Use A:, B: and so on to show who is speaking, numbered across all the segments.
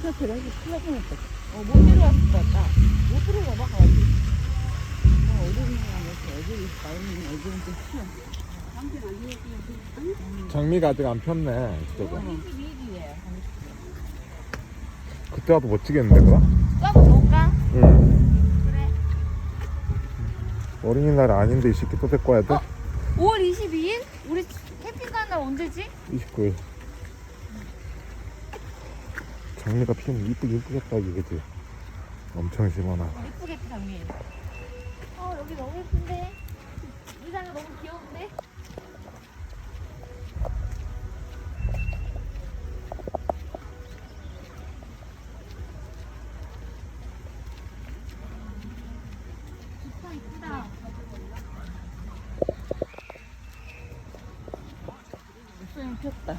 A: 그래서 큰일 났다. 못 내려왔을 것 같다. 못 들어가 봐, 가야지. 어디를 가면서 애들이 나오는 애들한테 치면.
B: 장미가 아직 안 폈네, 이쪽은.
A: 22일이에요.
B: 그때 와도 못 찍겠는데, 그럼?
A: 또 볼까?
B: 응.
A: 그래.
B: 어린이날 아닌데 이 새끼 또 데리고 와야 돼?
A: 5월 22일? 우리 캠핑 가는 날 언제지?
B: 29일. 장미가 피면 이쁘겠다, 이거지. 엄청 심하나.
A: 예쁘게 장미. 여기 너무 예쁜데? 의자가 너무 귀여운데? 좋다, 이쁘다. 소영 폈다.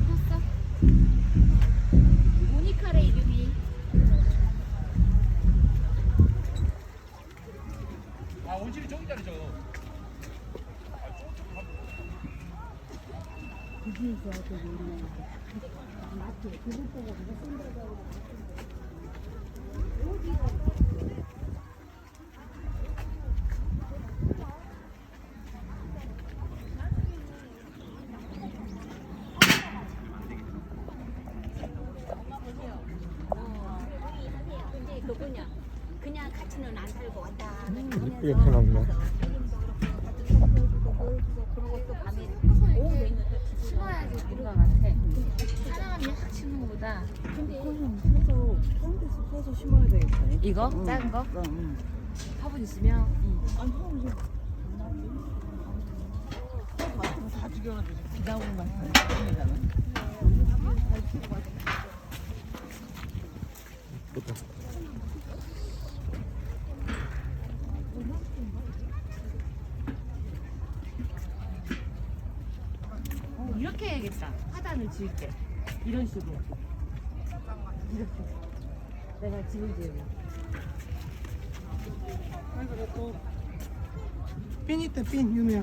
A: 폈어? 모니카래, 이름이.
C: 원실이 저기다리죠.
D: 근데 그거냐 그냥 같이는 안 살고 왔다
B: 이쁘게 펴놨네.
D: 그러고 또 밤에 오후에 있는
A: 심어야지 된것 같아. 사랑하면 확 심는 것보다.
E: 서서 심어야 되겠다.
A: 이거? 작은 거?
E: 응.
A: 화분 있으면?
E: 아니, 서서 다 죽여놔도 비나오는 맛이잖아.
A: 이렇게 해야겠다. 하단을 지을 때. 이런 식으로. 이렇게. 내가 집을 지으면.
E: 그래 또 핀 있다 핀 유미야.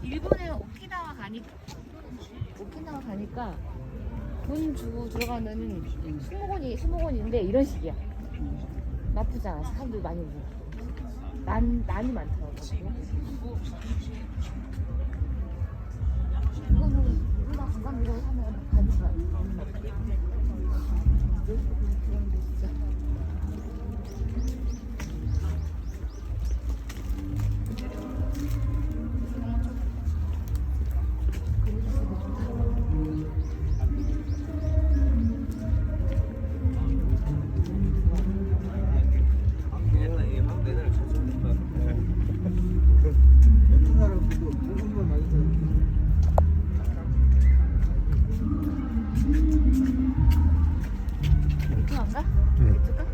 A: 일본에 오키나와 가니까 돈 주고 들어가는 수목원인데 이런 식이야. 나쁘지 않아. 사람들 많이 오고. 난이 많더라고. 이거는 우리가 관광객으로 하면 가는 거야. 진짜. 이쪽 안 가?
B: 응.
A: 이쪽 가?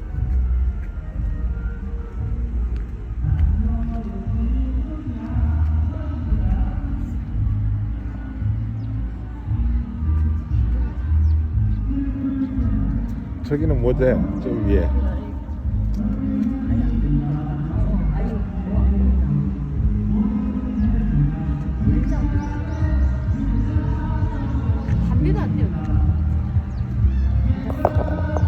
B: 저기는 뭐지? 저 위에.